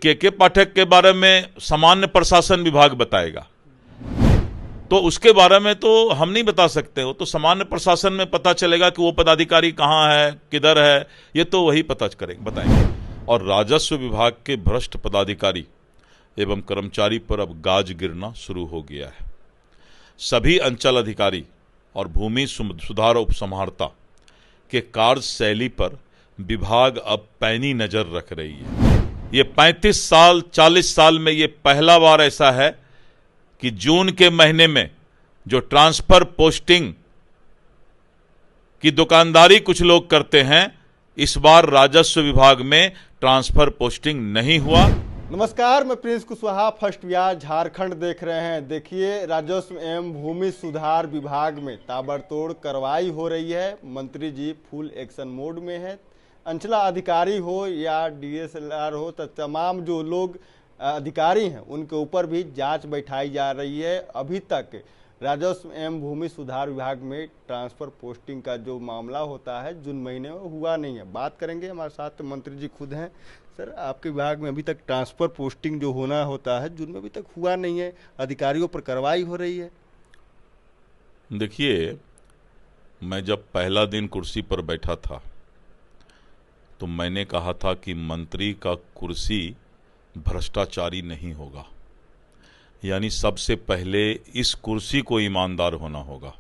के पाठक के बारे में सामान्य प्रशासन विभाग बताएगा, तो उसके बारे में तो हम नहीं बता सकते हो। तो सामान्य प्रशासन में पता चलेगा कि वो पदाधिकारी कहाँ है, किधर है, ये तो वही पता करेंगे, बताएंगे। और राजस्व विभाग के भ्रष्ट पदाधिकारी एवं कर्मचारी पर अब गाज गिरना शुरू हो गया है। सभी अंचल अधिकारी और भूमि सुधार उपसंहारता के कार्यशैली पर विभाग अब पैनी नजर रख रही है। ये 35 साल 40 साल में ये पहला बार ऐसा है कि जून के महीने में जो ट्रांसफर पोस्टिंग की दुकानदारी कुछ लोग करते हैं, इस बार राजस्व विभाग में ट्रांसफर पोस्टिंग नहीं हुआ। नमस्कार, मैं प्रिंस कुशवाहा, फर्स्ट बिहार झारखंड देख रहे हैं। देखिए, राजस्व एवं भूमि सुधार विभाग में ताबड़तोड़ कार्रवाई हो रही है। मंत्री जी फुल एक्शन मोड में है। अंचला अधिकारी हो या डीएसएलआर हो, तो तमाम जो लोग अधिकारी हैं उनके ऊपर भी जांच बैठाई जा रही है। अभी तक राजस्व एवं भूमि सुधार विभाग में ट्रांसफर पोस्टिंग का जो मामला होता है जून महीने में हुआ नहीं है। बात करेंगे, हमारे साथ मंत्री जी खुद हैं। सर, आपके विभाग में अभी तक ट्रांसफर पोस्टिंग जो होना होता है जून में अभी तक हुआ नहीं है, अधिकारियों पर कार्रवाई हो रही है। देखिए, मैं जब पहला दिन कुर्सी पर बैठा था तो मैंने कहा था कि मंत्री का कुर्सी भ्रष्टाचारी नहीं होगा, यानी सबसे पहले इस कुर्सी को ईमानदार होना होगा।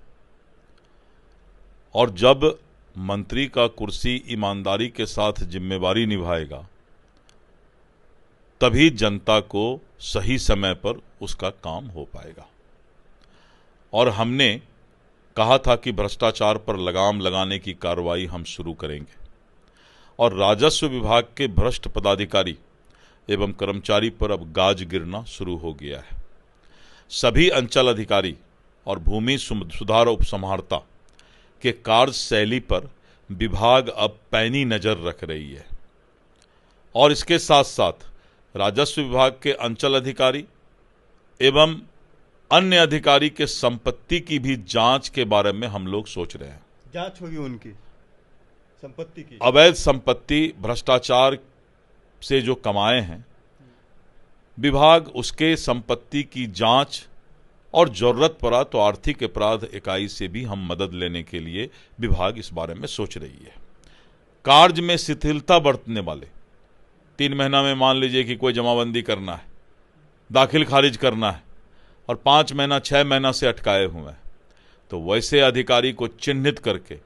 और जब मंत्री का कुर्सी ईमानदारी के साथ जिम्मेवारी निभाएगा, तभी जनता को सही समय पर उसका काम हो पाएगा। और हमने कहा था कि भ्रष्टाचार पर लगाम लगाने की कार्रवाई हम शुरू करेंगे। और राजस्व विभाग के भ्रष्ट पदाधिकारी एवं कर्मचारी पर अब गाज गिरना शुरू हो गया है। सभी अंचल अधिकारी और भूमि सुधार उपसंहारता के कार्यशैली पर विभाग अब पैनी नजर रख रही है। और इसके साथ साथ राजस्व विभाग के अंचल अधिकारी एवं अन्य अधिकारी के संपत्ति की भी जांच के बारे में हम लोग सोच रहे हैं। जांच होगी उनकी संपत्ति की, अवैध संपत्ति भ्रष्टाचार से जो कमाए हैं, विभाग उसके संपत्ति की जांच और जरूरत पड़ा तो आर्थिक अपराध इकाई से भी हम मदद लेने के लिए विभाग इस बारे में सोच रही है। कार्य में शिथिलता बरतने वाले 3 महीना में मान लीजिए कि कोई जमाबंदी करना है, दाखिल खारिज करना है और 5 महीना 6 महीना से अटकाए हुए हैं, तो वैसे अधिकारी को चिन्हित करके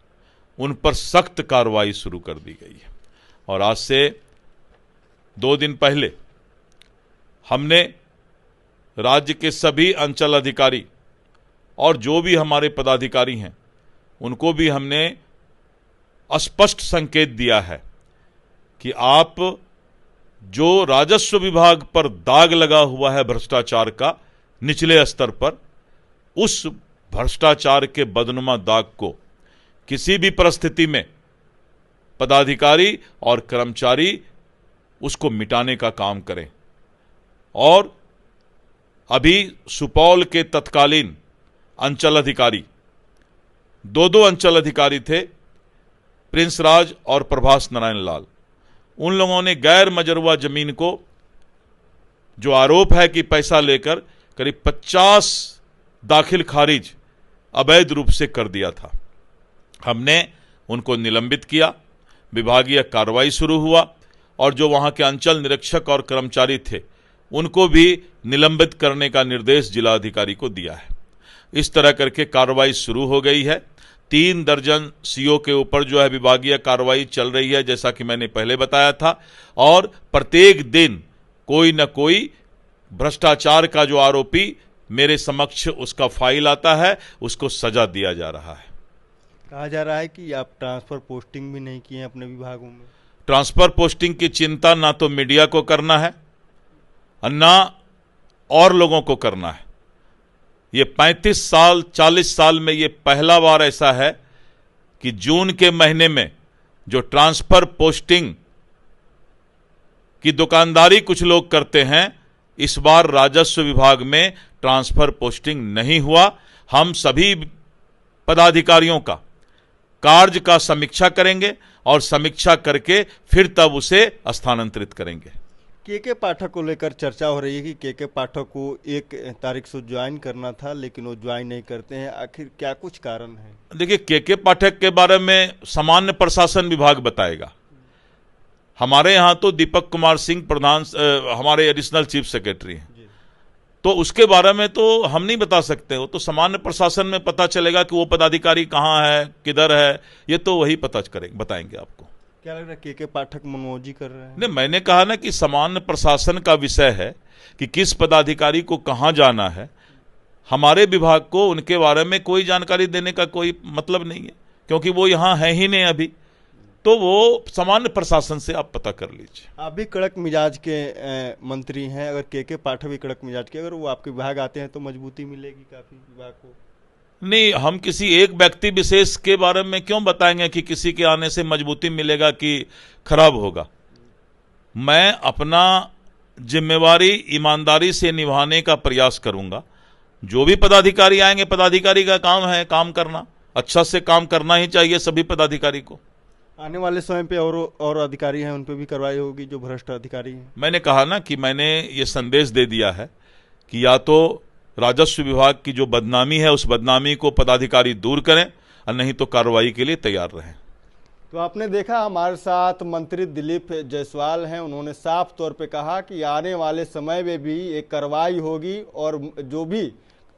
उन पर सख्त कार्रवाई शुरू कर दी गई है। और आज से 2 दिन पहले हमने राज्य के सभी अंचल अधिकारी और जो भी हमारे पदाधिकारी हैं उनको भी हमने स्पष्ट संकेत दिया है कि आप जो राजस्व विभाग पर दाग लगा हुआ है भ्रष्टाचार का निचले स्तर पर, उस भ्रष्टाचार के बदनुमा दाग को किसी भी परिस्थिति में पदाधिकारी और कर्मचारी उसको मिटाने का काम करें। और अभी सुपौल के तत्कालीन अंचल अधिकारी, 2 अंचल अधिकारी थे, प्रिंस राज और प्रभास नारायण लाल। उन लोगों ने गैर मजरूआ जमीन को, जो आरोप है कि पैसा लेकर, करीब 50 दाखिल खारिज अवैध रूप से कर दिया था। हमने उनको निलंबित किया, विभागीय कार्रवाई शुरू हुआ और जो वहां के अंचल निरीक्षक और कर्मचारी थे उनको भी निलंबित करने का निर्देश जिलाधिकारी को दिया है। इस तरह करके कार्रवाई शुरू हो गई है। 3 दर्जन सीओ के ऊपर जो है विभागीय कार्रवाई चल रही है, जैसा कि मैंने पहले बताया था। और प्रत्येक दिन कोई न कोई भ्रष्टाचार का जो आरोपी मेरे समक्ष उसका फाइल आता है, उसको सजा दिया जा रहा है। कहा जा रहा है कि आप ट्रांसफर पोस्टिंग भी नहीं किए अपने विभागों में। ट्रांसफर पोस्टिंग की चिंता ना तो मीडिया को करना है और ना और लोगों को करना है। ये 35 साल 40 साल में ये पहला बार ऐसा है कि जून के महीने में जो ट्रांसफर पोस्टिंग की दुकानदारी कुछ लोग करते हैं, इस बार राजस्व विभाग में ट्रांसफर पोस्टिंग नहीं हुआ। हम सभी पदाधिकारियों का कार्य का समीक्षा करेंगे और समीक्षा करके फिर तब उसे स्थानांतरित करेंगे। के पाठक को लेकर चर्चा हो रही है कि के पाठक को 1 तारीख से ज्वाइन करना था, लेकिन वो ज्वाइन नहीं करते हैं। आखिर क्या कुछ कारण है? देखिए, के पाठक के बारे में सामान्य प्रशासन विभाग बताएगा। हमारे यहाँ तो दीपक कुमार सिंह प्रधान हमारे एडिशनल चीफ सेक्रेटरी हैं, तो उसके बारे में तो हम नहीं बता सकते। हो तो सामान्य प्रशासन में पता चलेगा कि वो पदाधिकारी कहाँ है, किधर है, ये तो वही पता करेंगे, बताएंगे आपको। क्या लग रहा है के पाठक मनमौजी कर रहे हैं? नहीं, मैंने कहा ना कि सामान्य प्रशासन का विषय है कि किस पदाधिकारी को कहाँ जाना है। हमारे विभाग को उनके बारे में कोई जानकारी देने का कोई मतलब नहीं है, क्योंकि वो यहाँ है ही नहीं अभी। तो वो सामान्य प्रशासन से आप पता कर लीजिए। आप भी कड़क मिजाज के मंत्री हैं, अगर के पाठक भी कड़क मिजाज के, अगर वो आपके विभाग आते हैं तो मजबूती मिलेगी काफी विभाग को। नहीं, हम किसी एक व्यक्ति विशेष के बारे में क्यों बताएंगे कि किसी के आने से मजबूती मिलेगा कि खराब होगा। मैं अपना जिम्मेवारी ईमानदारी से निभाने का प्रयास करूंगा। जो भी पदाधिकारी आएंगे, पदाधिकारी का काम है काम करना, अच्छा से काम करना ही चाहिए सभी पदाधिकारी को। आने वाले समय पे और अधिकारी हैं, उन पे भी कार्रवाई होगी जो भ्रष्ट अधिकारी हैं। मैंने कहा ना कि मैंने ये संदेश दे दिया है कि या तो राजस्व विभाग की जो बदनामी है उस बदनामी को पदाधिकारी दूर करें, और नहीं तो कार्रवाई के लिए तैयार रहें। तो आपने देखा, हमारे साथ मंत्री दिलीप जायसवाल हैं। उन्होंने साफ तौर पे कहा कि आने वाले समय में भी एक कार्रवाई होगी और जो भी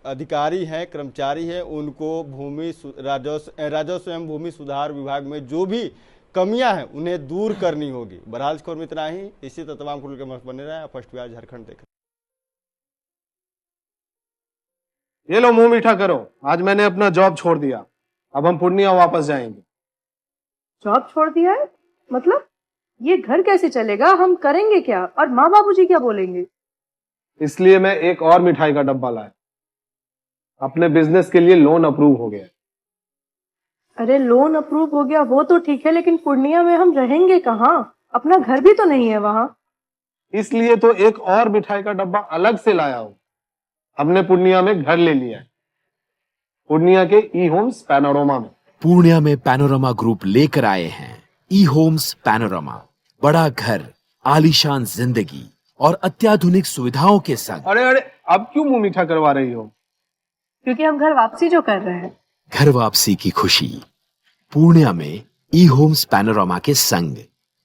अधिकारी हैं, कर्मचारी हैं, उनको भूमि राजस्व एवं भूमि सुधार विभाग में जो भी कमियां हैं उन्हें दूर करनी होगी। बहरहाल खबर में इतना ही। इसी तरह तमाम खुल के बने रहे। फर्स्ट बिहार झारखंड देख। ये लो, मुंह मीठा करो। आज मैंने अपना जॉब छोड़ दिया, अब हम पूर्णिया वापस जाएंगे। जॉब छोड़ दिया है? मतलब ये घर कैसे चलेगा? हम करेंगे क्या? और माँ बाबूजी क्या बोलेंगे? इसलिए मैं एक और मिठाई का डब्बा लाया। अपने बिजनेस के लिए लोन अप्रूव हो गया। अरे लोन अप्रूव हो गया वो तो ठीक है, लेकिन पूर्णिया में हम रहेंगे कहाँ? अपना घर भी तो नहीं है वहाँ। इसलिए तो एक और मिठाई का डब्बा अलग से लाया हूं। हमने पूर्णिया में घर ले लिया है, पूर्णिया के ई होम्स पैनोरमा में। पूर्णिया में पैनोरमा ग्रुप लेकर आए हैं ई होम्स पैनोरमा। बड़ा घर, आलीशान जिंदगी और अत्याधुनिक सुविधाओं के संग। अरे अब क्यों मुंह मीठा करवा रही हो? क्योंकि हम घर वापसी जो कर रहे हैं। घर वापसी की खुशी पूर्णिया में ई होम्स पैनोरमा के संग।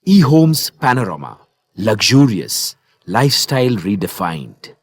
E Homes Panorama, luxurious lifestyle redefined.